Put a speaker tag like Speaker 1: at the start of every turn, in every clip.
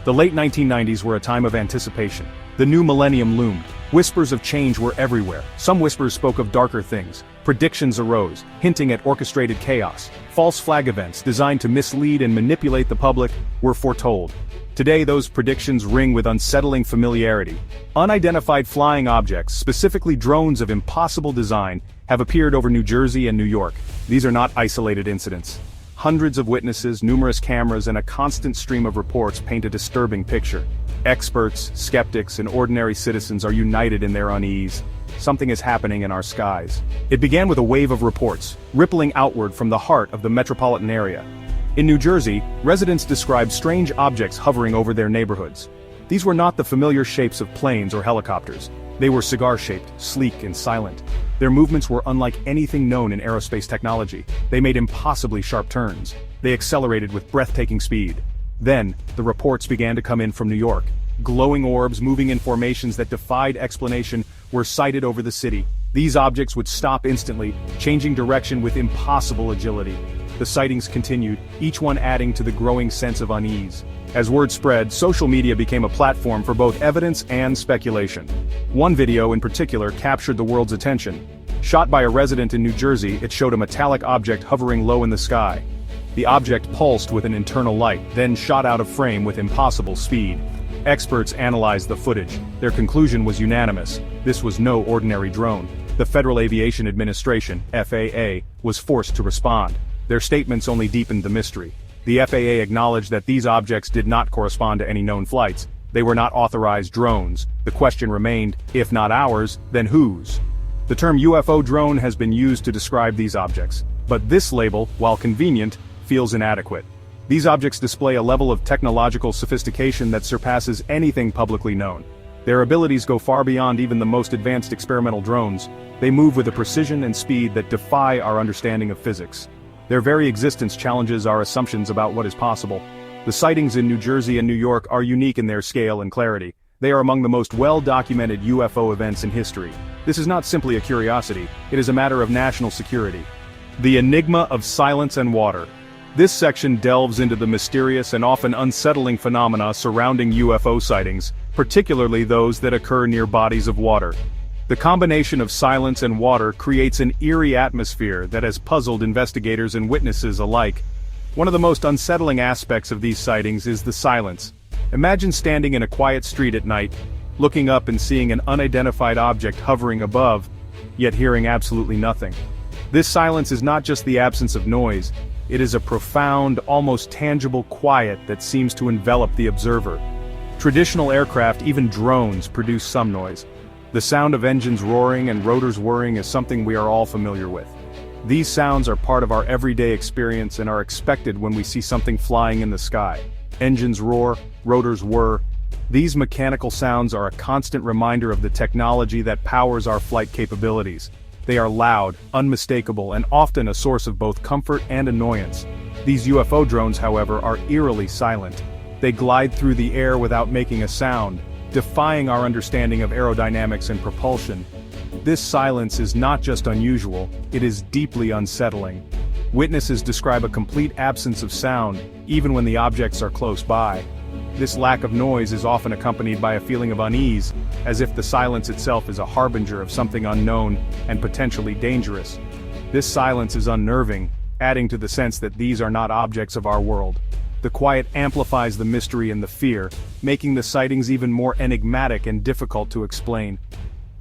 Speaker 1: The late 1990s were a time of anticipation. The new millennium loomed. Whispers of change were everywhere. Some whispers spoke of darker things. Predictions arose, hinting at orchestrated chaos. False flag events designed to mislead and manipulate the public were foretold. Today those predictions ring with unsettling familiarity. Unidentified flying objects, specifically drones of impossible design, have appeared over New Jersey and New York. These are not isolated incidents. Hundreds of witnesses, numerous cameras, and a constant stream of reports paint a disturbing picture. Experts, skeptics, and ordinary citizens are united in their unease. Something is happening in our skies. It began with a wave of reports, rippling outward from the heart of the metropolitan area. In New Jersey, residents described strange objects hovering over their neighborhoods. These were not the familiar shapes of planes or helicopters. They were cigar-shaped, sleek, and silent. Their movements were unlike anything known in aerospace technology. They made impossibly sharp turns. They accelerated with breathtaking speed. Then, the reports began to come in from New York. Glowing orbs moving in formations that defied explanation were sighted over the city. These objects would stop instantly, changing direction with impossible agility. The sightings continued, each one adding to the growing sense of unease. As word spread, social media became a platform for both evidence and speculation. One video in particular captured the world's attention. Shot by a resident in New Jersey, it showed a metallic object hovering low in the sky. The object pulsed with an internal light, then shot out of frame with impossible speed. Experts analyzed the footage. Their conclusion was unanimous. This was no ordinary drone. The Federal Aviation Administration, FAA, was forced to respond. Their statements only deepened the mystery. The FAA acknowledged that these objects did not correspond to any known flights. They were not authorized drones. The question remained, if not ours, then whose? The term UFO drone has been used to describe these objects. But this label, while convenient, feels inadequate. These objects display a level of technological sophistication that surpasses anything publicly known. Their abilities go far beyond even the most advanced experimental drones. They move with a precision and speed that defy our understanding of physics. Their very existence challenges our assumptions about what is possible. The sightings in New Jersey and New York are unique in their scale and clarity. They are among the most well-documented UFO events in history. This is not simply a curiosity, it is a matter of national security. The enigma of silence and water. This section delves into the mysterious and often unsettling phenomena surrounding UFO sightings, particularly those that occur near bodies of water. The combination of silence and water creates an eerie atmosphere that has puzzled investigators and witnesses alike. One of the most unsettling aspects of these sightings is the silence. Imagine standing in a quiet street at night, looking up and seeing an unidentified object hovering above, yet hearing absolutely nothing. This silence is not just the absence of noise, it is a profound, almost tangible quiet that seems to envelop the observer. Traditional aircraft, even drones, produce some noise. The sound of engines roaring and rotors whirring is something we are all familiar with. These sounds are part of our everyday experience and are expected when we see something flying in the sky. Engines roar, rotors whir. These mechanical sounds are a constant reminder of the technology that powers our flight capabilities. They are loud, unmistakable, and often a source of both comfort and annoyance. These UFO drones, however, are eerily silent. They glide through the air without making a sound, defying our understanding of aerodynamics and propulsion. This silence is not just unusual, it is deeply unsettling. Witnesses describe a complete absence of sound, even when the objects are close by. This lack of noise is often accompanied by a feeling of unease, as if the silence itself is a harbinger of something unknown and potentially dangerous. This silence is unnerving, adding to the sense that these are not objects of our world. The quiet amplifies the mystery and the fear, making the sightings even more enigmatic and difficult to explain.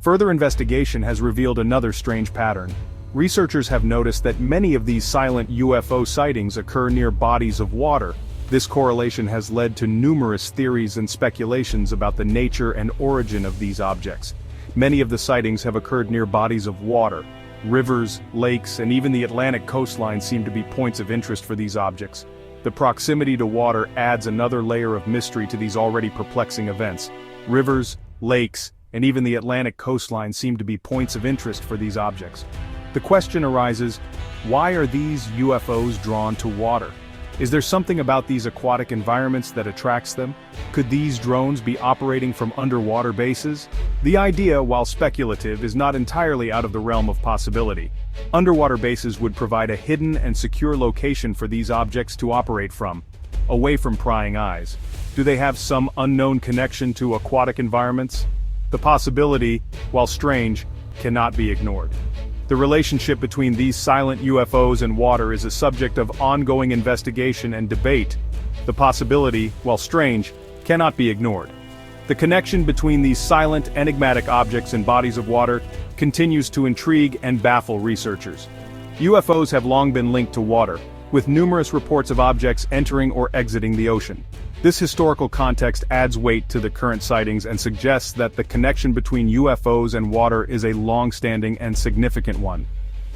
Speaker 1: Further investigation has revealed another strange pattern. Researchers have noticed that many of these silent UFO sightings occur near bodies of water. This correlation has led to numerous theories and speculations about the nature and origin of these objects. Many of the sightings have occurred near bodies of water. Rivers, lakes, and even the Atlantic coastline seem to be points of interest for these objects. The proximity to water adds another layer of mystery to these already perplexing events. Rivers, lakes, and even the Atlantic coastline seem to be points of interest for these objects. The question arises, why are these UFOs drawn to water? Is there something about these aquatic environments that attracts them? Could these drones be operating from underwater bases? The idea, while speculative, is not entirely out of the realm of possibility. Underwater bases would provide a hidden and secure location for these objects to operate from, away from prying eyes. Do they have some unknown connection to aquatic environments? The possibility, while strange, cannot be ignored. The relationship between these silent UFOs and water is a subject of ongoing investigation and debate. The possibility, while strange, cannot be ignored. The connection between these silent, enigmatic objects and bodies of water continues to intrigue and baffle researchers. UFOs have long been linked to water, with numerous reports of objects entering or exiting the ocean. This historical context adds weight to the current sightings and suggests that the connection between UFOs and water is a long-standing and significant one.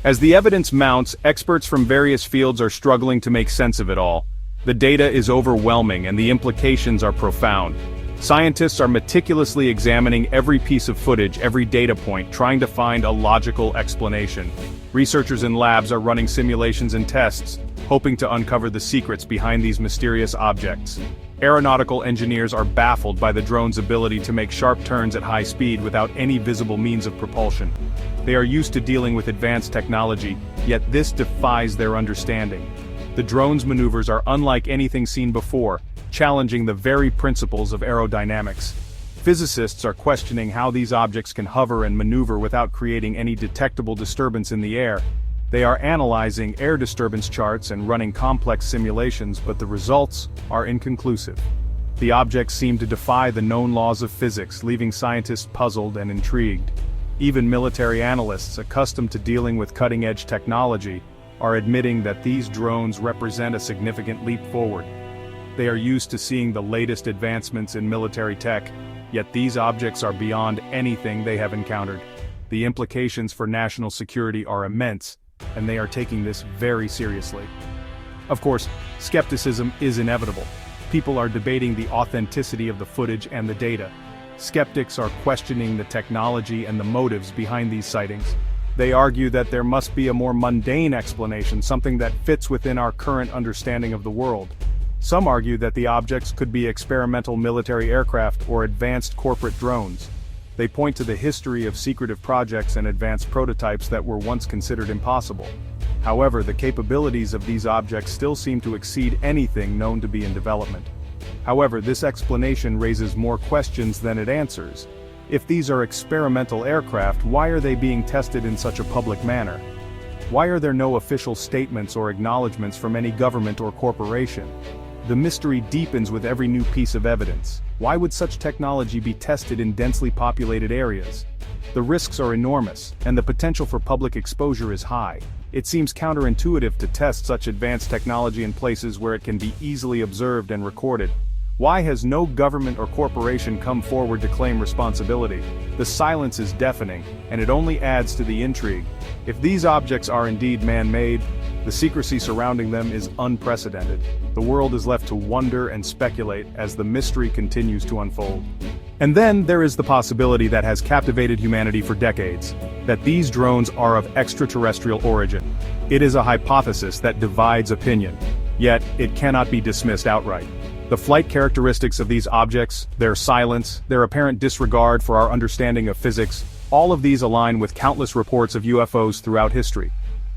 Speaker 1: As the evidence mounts, experts from various fields are struggling to make sense of it all. The data is overwhelming and the implications are profound. Scientists are meticulously examining every piece of footage, every data point, trying to find a logical explanation. Researchers in labs are running simulations and tests, hoping to uncover the secrets behind these mysterious objects. Aeronautical engineers are baffled by the drone's ability to make sharp turns at high speed without any visible means of propulsion. They are used to dealing with advanced technology, yet this defies their understanding. The drone's maneuvers are unlike anything seen before, challenging the very principles of aerodynamics. Physicists are questioning how these objects can hover and maneuver without creating any detectable disturbance in the air. They are analyzing air disturbance charts and running complex simulations, but the results are inconclusive. The objects seem to defy the known laws of physics, leaving scientists puzzled and intrigued. Even military analysts, accustomed to dealing with cutting-edge technology, are admitting that these drones represent a significant leap forward. They are used to seeing the latest advancements in military tech, yet these objects are beyond anything they have encountered. The implications for national security are immense, and they are taking this very seriously. Of course, skepticism is inevitable. People are debating the authenticity of the footage and the data. Skeptics are questioning the technology and the motives behind these sightings. They argue that there must be a more mundane explanation, something that fits within our current understanding of the world. Some argue that the objects could be experimental military aircraft or advanced corporate drones. They point to the history of secretive projects and advanced prototypes that were once considered impossible. However, the capabilities of these objects still seem to exceed anything known to be in development. However, this explanation raises more questions than it answers. If these are experimental aircraft, why are they being tested in such a public manner? Why are there no official statements or acknowledgments from any government or corporation? The mystery deepens with every new piece of evidence. Why would such technology be tested in densely populated areas? The risks are enormous, and the potential for public exposure is high. It seems counterintuitive to test such advanced technology in places where it can be easily observed and recorded. Why has no government or corporation come forward to claim responsibility? The silence is deafening, and it only adds to the intrigue. If these objects are indeed man-made, the secrecy surrounding them is unprecedented. The world is left to wonder and speculate as the mystery continues to unfold. And then there is the possibility that has captivated humanity for decades, that these drones are of extraterrestrial origin. It is a hypothesis that divides opinion, yet it cannot be dismissed outright. The flight characteristics of these objects, their silence, their apparent disregard for our understanding of physics, all of these align with countless reports of UFOs throughout history.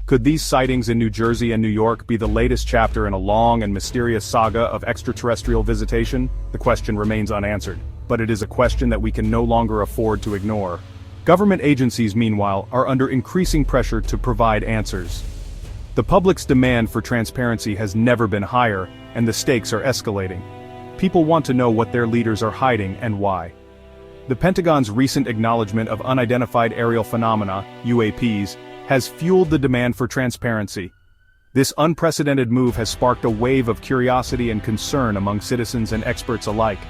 Speaker 1: Could these sightings in New Jersey and New York be the latest chapter in a long and mysterious saga of extraterrestrial visitation? The question remains unanswered, but it is a question that we can no longer afford to ignore. Government agencies, meanwhile, are under increasing pressure to provide answers. The public's demand for transparency has never been higher, and the stakes are escalating. People want to know what their leaders are hiding and why. The Pentagon's recent acknowledgement of unidentified aerial phenomena, UAPs, has fueled the demand for transparency. This unprecedented move has sparked a wave of curiosity and concern among citizens and experts alike.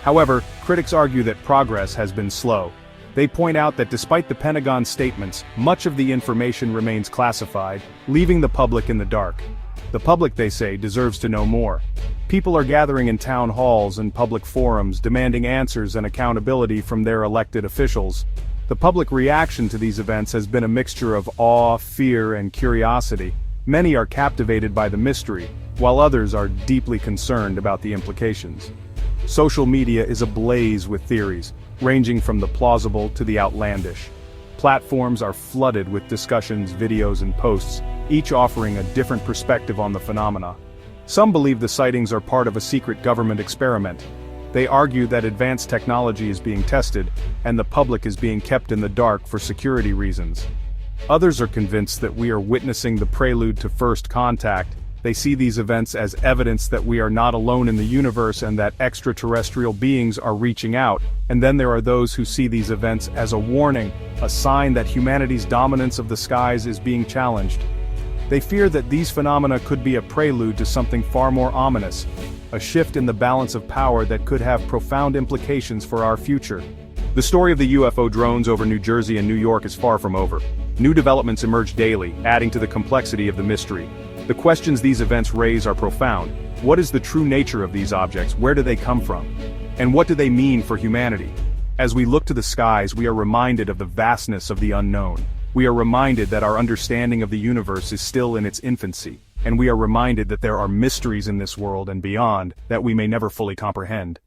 Speaker 1: However, critics argue that progress has been slow. They point out that despite the Pentagon's statements, much of the information remains classified, leaving the public in the dark. The public, they say, deserves to know more. People are gathering in town halls and public forums, demanding answers and accountability from their elected officials. The public reaction to these events has been a mixture of awe, fear, and curiosity. Many are captivated by the mystery, while others are deeply concerned about the implications. Social media is ablaze with theories, ranging from the plausible to the outlandish. Platforms are flooded with discussions, videos, and posts, each offering a different perspective on the phenomena. Some believe the sightings are part of a secret government experiment. They argue that advanced technology is being tested, and the public is being kept in the dark for security reasons. Others are convinced that we are witnessing the prelude to first contact. They see these events as evidence that we are not alone in the universe and that extraterrestrial beings are reaching out. And then there are those who see these events as a warning, a sign that humanity's dominance of the skies is being challenged. They fear that these phenomena could be a prelude to something far more ominous, a shift in the balance of power that could have profound implications for our future. The story of the UFO drones over New Jersey and New York is far from over. New developments emerge daily, adding to the complexity of the mystery. The questions these events raise are profound. What is the true nature of these objects? Where do they come from? And what do they mean for humanity? As we look to the skies, we are reminded of the vastness of the unknown. We are reminded that our understanding of the universe is still in its infancy, and we are reminded that there are mysteries in this world and beyond that we may never fully comprehend.